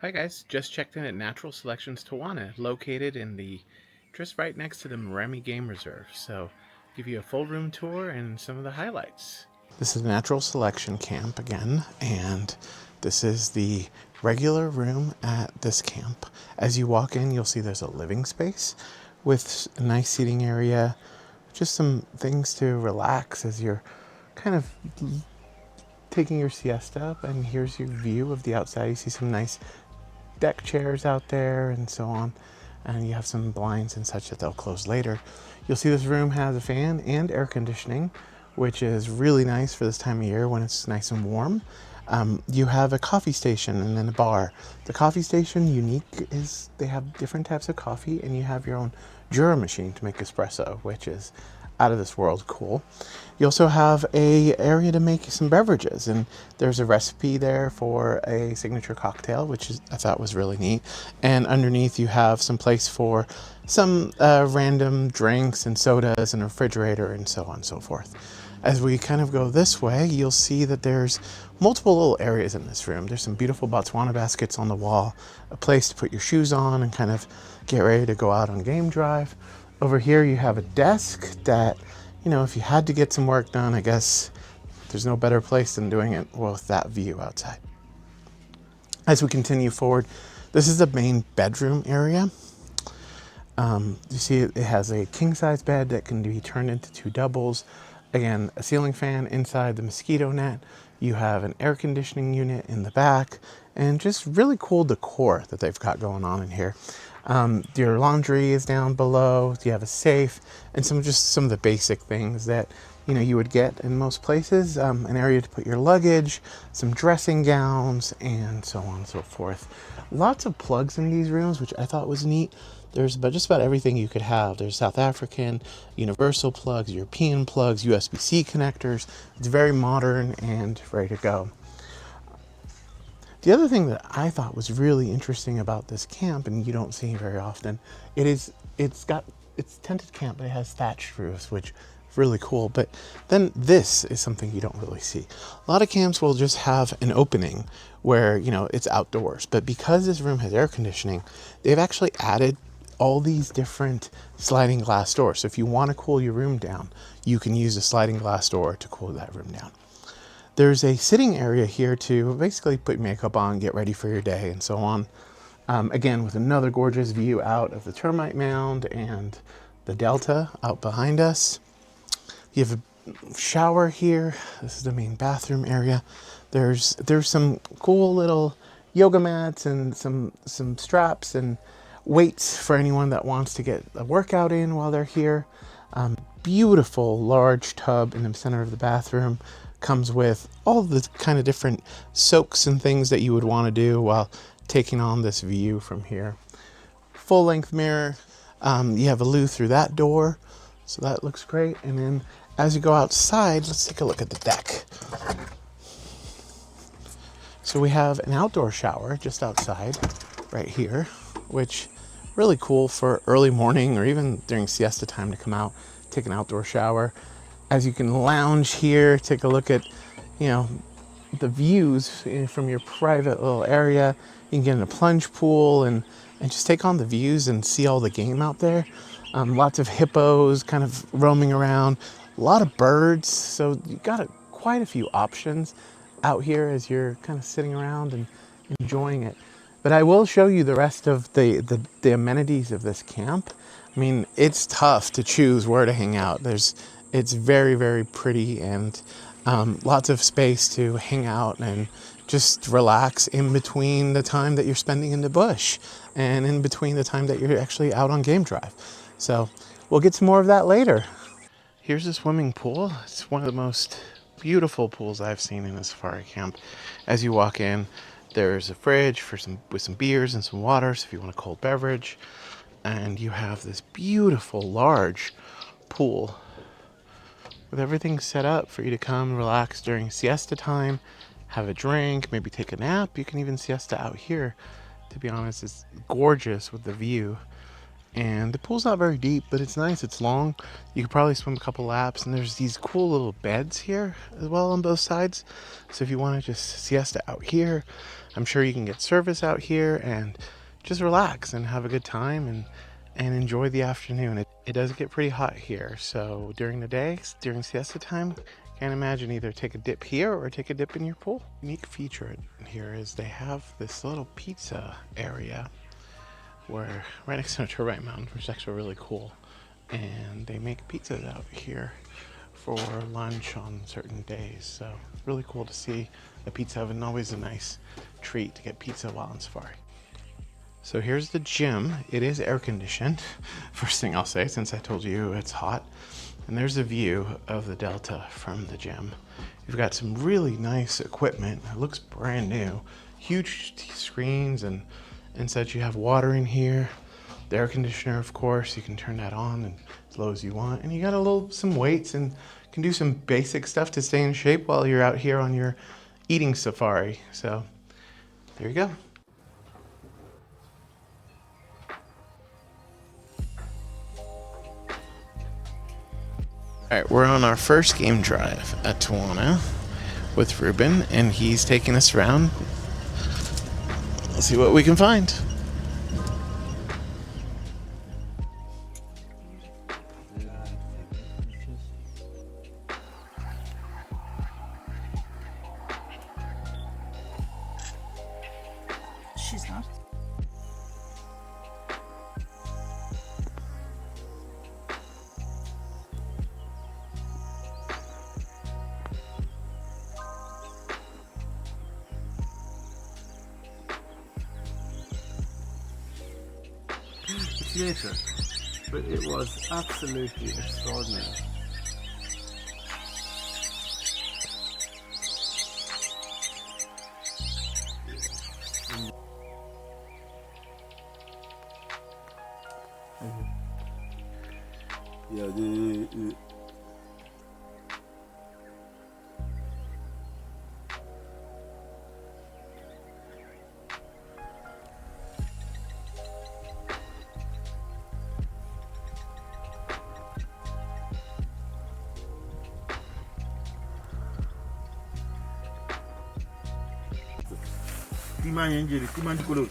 Hi guys, just checked in at Natural Selections Tawana, located in just right next to the Moremi Game Reserve. So, give you a full room tour and some of the highlights. This is Natural Selection Camp again, and this is the regular room at this camp. As you walk in, you'll see there's a living space with a nice seating area, just some things to relax as you're kind of taking your siesta, and here's your view of the outside. You see some nice deck chairs out there and so on, and you have some blinds and such that they'll close later. You'll see this room has a fan and air conditioning, which is really nice for this time of year when it's nice and warm. You have a coffee station and then a bar. The coffee station unique is they have different types of coffee, and you have your own Jura machine to make espresso, which is out of this world cool. You also have a area to make some beverages, and there's a recipe there for a signature cocktail, I thought was really neat. And underneath you have some place for some random drinks and sodas and a refrigerator and so on and so forth. As we kind of go this way, you'll see that there's multiple little areas in this room. There's some beautiful Botswana baskets on the wall, a place to put your shoes on and kind of get ready to go out on game drive. Over here you have a desk that, if you had to get some work done, I guess there's no better place than doing it with that view outside. As we continue forward, this is the main bedroom area. You see it has a king-size bed that can be turned into two doubles. Again, a ceiling fan inside the mosquito net. You have an air conditioning unit in the back, and just really cool decor that they've got going on in here. Your laundry is down below. You have a safe and some of the basic things that you would get in most places. An area to put your luggage, some dressing gowns, and so on and so forth. Lots of plugs in these rooms, which I thought was neat. There's just about everything you could have. There's South African, universal plugs, European plugs, USB-C connectors. It's very modern and ready to go. The other thing that I thought was really interesting about this camp, and you don't see very often, it's tented camp, but it has thatched roofs, which is really cool. But then this is something you don't really see. A lot of camps will just have an opening where, it's outdoors. But because this room has air conditioning, they've actually added all these different sliding glass doors. So if you want to cool your room down, you can use a sliding glass door to cool that room down. There's a sitting area here to basically put makeup on, get ready for your day, and so on. Again, with another gorgeous view out of the termite mound and the delta out behind us. You have a shower here. This is the main bathroom area. There's some cool little yoga mats and some straps and weights for anyone that wants to get a workout in while they're here. Beautiful large tub in the center of the bathroom. Comes with all the kind of different soaks and things that you would want to do while taking on this view from here. Full length mirror. You have a loo through that door, so that looks great. And then as you go outside, let's take a look at the deck. So we have an outdoor shower just outside right here, which really cool for early morning or even during siesta time to come out, take an outdoor shower. As you can lounge here, take a look at, the views from your private little area. You can get in a plunge pool and just take on the views and see all the game out there. Lots of hippos kind of roaming around, a lot of birds. So you got quite a few options out here as you're kind of sitting around and enjoying it. But I will show you the rest of the amenities of this camp. I mean, it's tough to choose where to hang out. It's very, very pretty, and lots of space to hang out and just relax in between the time that you're spending in the bush and in between the time that you're actually out on game drive. So we'll get some more of that later. Here's a swimming pool. It's one of the most beautiful pools I've seen in a safari camp. As you walk in, there's a fridge with some beers and some water, so if you want a cold beverage. And you have this beautiful large pool with everything set up for you to come relax during siesta time, have a drink, maybe take a nap. You can even siesta out here. To be honest, it's gorgeous with the view. And the pool's not very deep, but it's nice. It's long. You could probably swim a couple laps. And there's these cool little beds here as well on both sides. So if you want to just siesta out here, I'm sure you can get service out here and just relax and have a good time and enjoy the afternoon. It does get pretty hot here. So during the day, during siesta time, can't imagine either take a dip here or take a dip in your pool. Unique feature here is they have this little pizza area where right next to a turbine mountain, which is actually really cool. And they make pizzas out here for lunch on certain days. So really cool to see a pizza oven. Always a nice treat to get pizza while on safari. So here's the gym. It is air conditioned. First thing I'll say, since I told you it's hot. And there's a view of the Delta from the gym. You've got some really nice equipment. It looks brand new. Huge screens, and inside you have water in here. The air conditioner, of course, you can turn that on and as low as you want. And you got some weights and can do some basic stuff to stay in shape while you're out here on your eating safari. So there you go. All right, we're on our first game drive at Tawana with Ruben, and he's taking us around. Let's see what we can find. She's not. It's later, but it was absolutely extraordinary. Yeah, Timan injury, Timan Dikolo.